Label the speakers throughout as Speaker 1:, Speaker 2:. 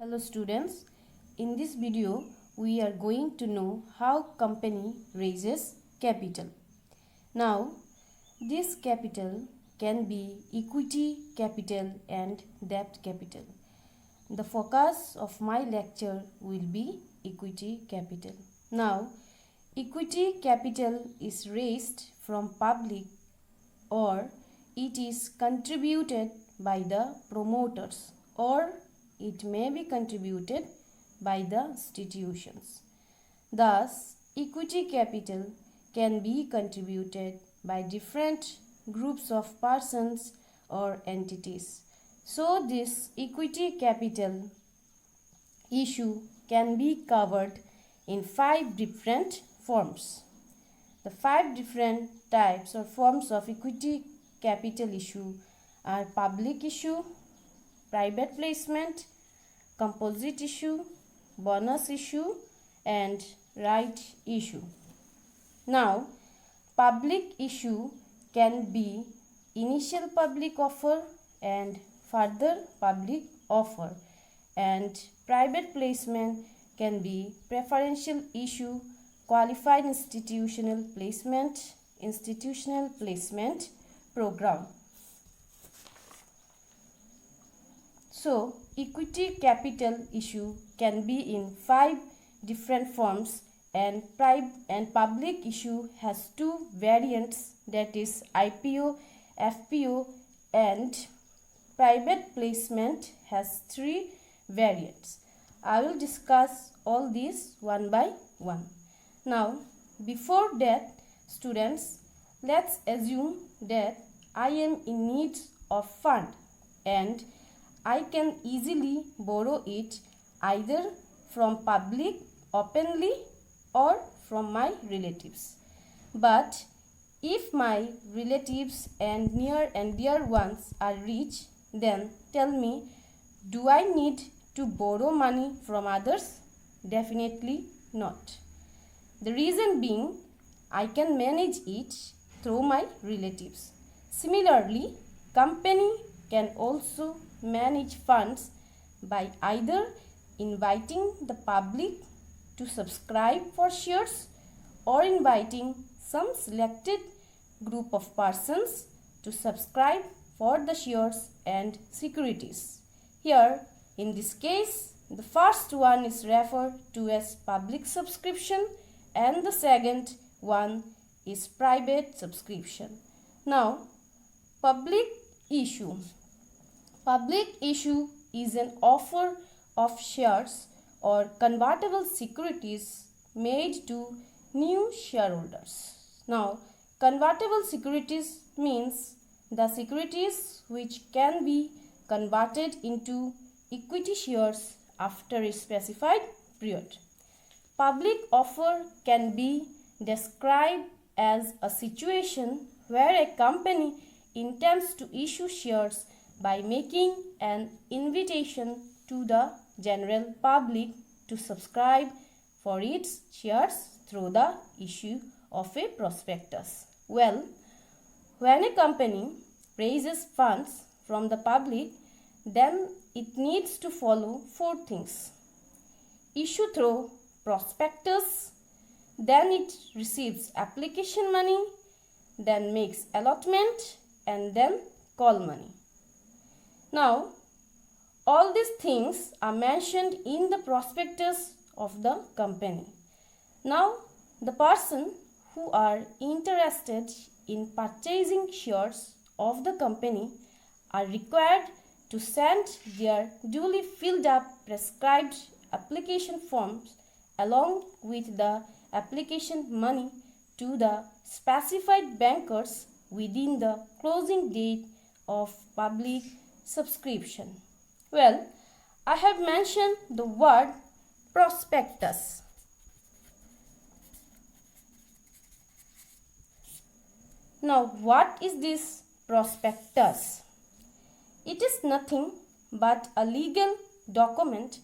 Speaker 1: Hello students, in this video we are going to know how company raises capital. Now this capital can be equity capital and debt capital. The focus of my lecture will be equity capital. Now equity capital is raised from public or it is contributed by the promoters or it may be contributed by the institutions. Thus, equity capital can be contributed by different groups of persons or entities. So, this equity capital issue can be covered in 5 different forms. The 5 different types or forms of equity capital issue are public issue, private placement, composite issue, bonus issue and right issue. Now, public issue can be initial public offer and further public offer, and private placement can be preferential issue, qualified institutional placement program. So, equity capital issue can be in 5 different forms and public issue has 2 variants, that is IPO, FPO, and private placement has 3 variants. I will discuss all these one by one. Now, before that, students, let's assume that I am in need of fund and I can easily borrow it either from public openly or from my relatives. But if my relatives and near and dear ones are rich, then tell me, do I need to borrow money from others? Definitely not. The reason being, I can manage it through my relatives. Similarly, company can also manage funds by either inviting the public to subscribe for shares or inviting some selected group of persons to subscribe for the shares and securities. Here, in this case, the first one is referred to as public subscription and the second one is private subscription. Now, public issue. Public issue is an offer of shares or convertible securities made to new shareholders. Now, convertible securities means the securities which can be converted into equity shares after a specified period. Public offer can be described as a situation where a company intends to issue shares by making an invitation to the general public to subscribe for its shares through the issue of a prospectus. Well, when a company raises funds from the public, then it needs to follow 4 things. Issue through prospectus, then it receives application money, then makes allotment and then call money. Now, all these things are mentioned in the prospectus of the company. Now, the person who are interested in purchasing shares of the company are required to send their duly filled up prescribed application forms along with the application money to the specified bankers within the closing date of public subscription. Well, I have mentioned the word prospectus. Now, what is this prospectus? It is nothing but a legal document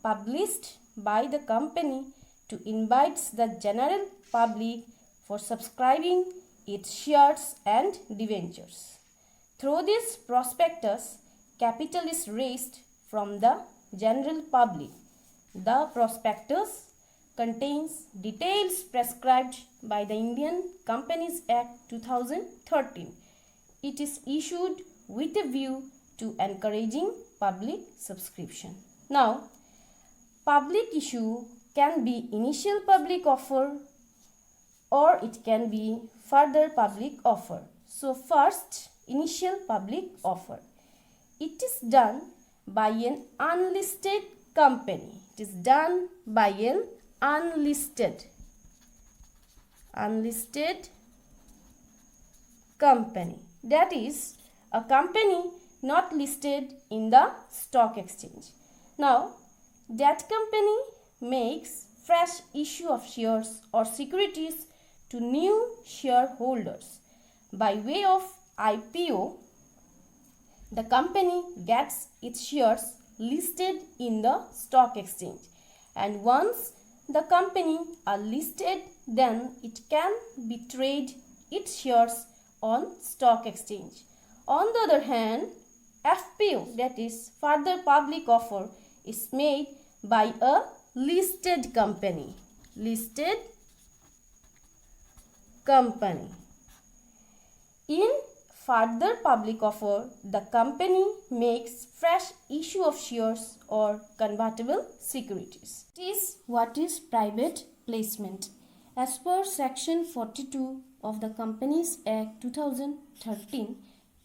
Speaker 1: published by the company to invite the general public for subscribing its shares and debentures. Through this prospectus, capital is raised from the general public. The prospectus contains details prescribed by the Indian Companies Act 2013. It is issued with a view to encouraging public subscription. Now, public issue can be initial public offer or it can be further public offer. So first, initial public offer. It is done by an unlisted company. It is done by an unlisted company. That is a company not listed in the stock exchange. Now, that company makes fresh issue of shares or securities to new shareholders. By way of IPO, the company gets its shares listed in the stock exchange, and once the company are listed, then it can be trade its shares on stock exchange. On the other hand, FPO, that is further public offer, is made by a listed company. In further public offer, the company makes fresh issue of shares or convertible securities. What is private placement? As per Section 42 of the Companies Act 2013,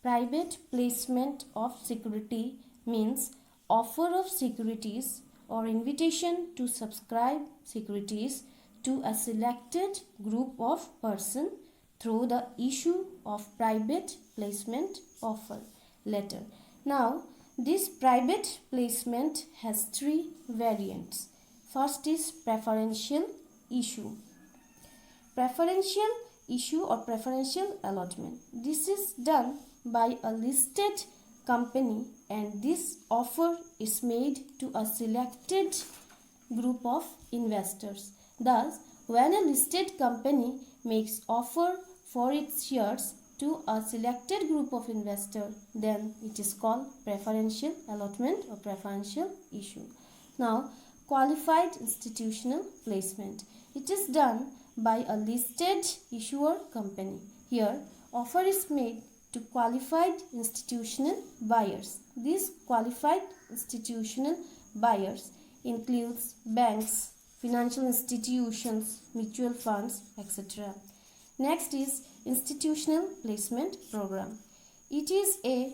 Speaker 1: private placement of security means offer of securities or invitation to subscribe securities to a selected group of persons through the issue of private placement offer letter. Now, this private placement has three variants. First is preferential issue. Preferential issue or preferential allotment. This is done by a listed company and this offer is made to a selected group of investors. Thus, when a listed company makes offer for its shares to a selected group of investors, then it is called preferential allotment or preferential issue. Now, qualified institutional placement. It is done by a listed issuer company. Here, offer is made to qualified institutional buyers. These qualified institutional buyers includes banks, financial institutions, mutual funds, etc. Next is institutional placement program. It is a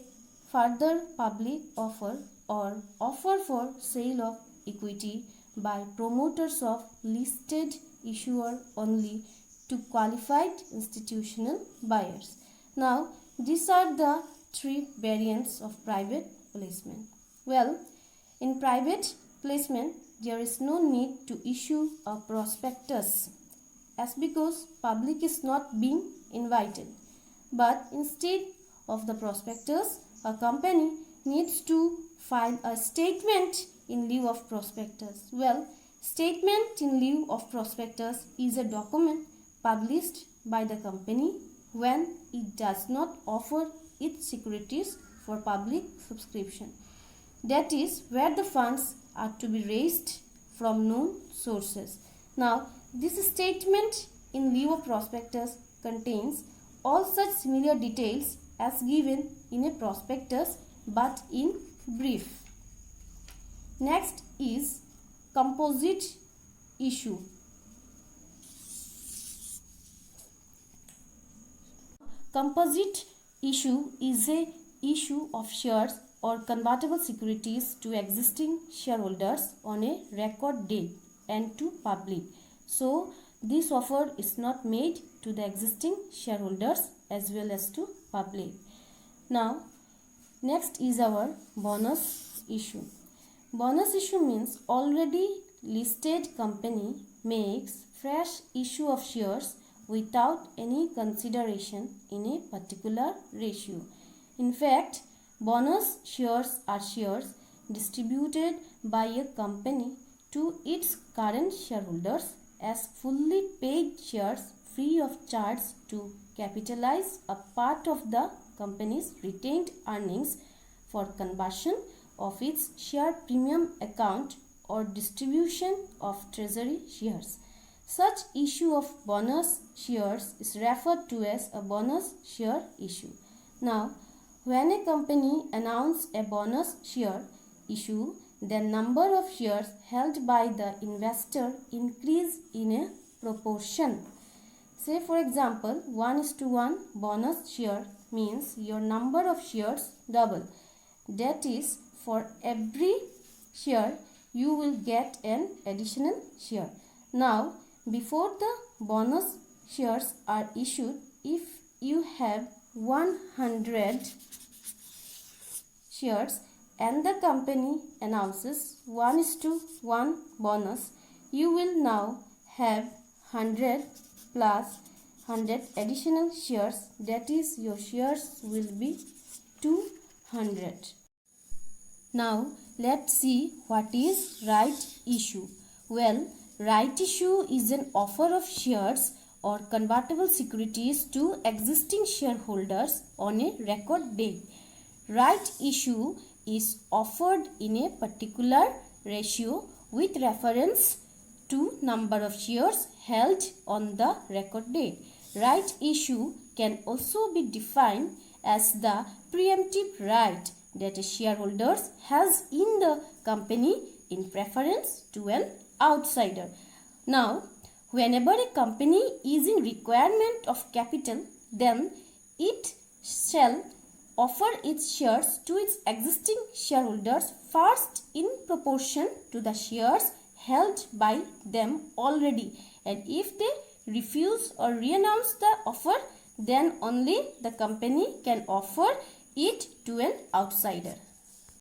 Speaker 1: further public offer or offer for sale of equity by promoters of listed issuer only to qualified institutional buyers. Now, these are the three variants of private placement. Well, in private placement, there is no need to issue a prospectus as because public is not being invited. But instead of the prospectus, a company needs to file a statement in lieu of prospectus. Well, statement in lieu of prospectus is a document published by the company when it does not offer its securities for public subscription. That is where the funds are to be raised from known sources. Now, this statement in lieu of prospectus contains all such similar details as given in a prospectus but in brief. Next is composite issue. Composite issue is a issue of shares or convertible securities to existing shareholders on a record date and to public. So, this offer is not made to the existing shareholders as well as to public. Now, next is our bonus issue. Bonus issue means already listed company makes fresh issue of shares without any consideration in a particular ratio. In fact, bonus shares are shares distributed by a company to its current shareholders as fully paid shares free of charge to capitalize a part of the company's retained earnings for conversion of its share premium account or distribution of treasury shares. Such issue of bonus shares is referred to as a bonus share issue. Now, when a company announces a bonus share issue, the number of shares held by the investor increase in a proportion. Say for example, 1:1 bonus share means your number of shares double. That is, for every share you will get an additional share. Now, before the bonus shares are issued, if you have 100 shares and the company announces 1:1 bonus, you will now have 100 plus 100 additional shares, that is, your shares will be 200. Now let's see what is right issue. Well, right issue is an offer of shares or convertible securities to existing shareholders on a record date. Right issue is offered in a particular ratio with reference to number of shares held on the record date. Right issue can also be defined as the preemptive right that a shareholder has in the company in preference to an outsider. Now, whenever a company is in requirement of capital, then it shall offer its shares to its existing shareholders first in proportion to the shares held by them already, and if they refuse or renounce the offer, then only the company can offer it to an outsider.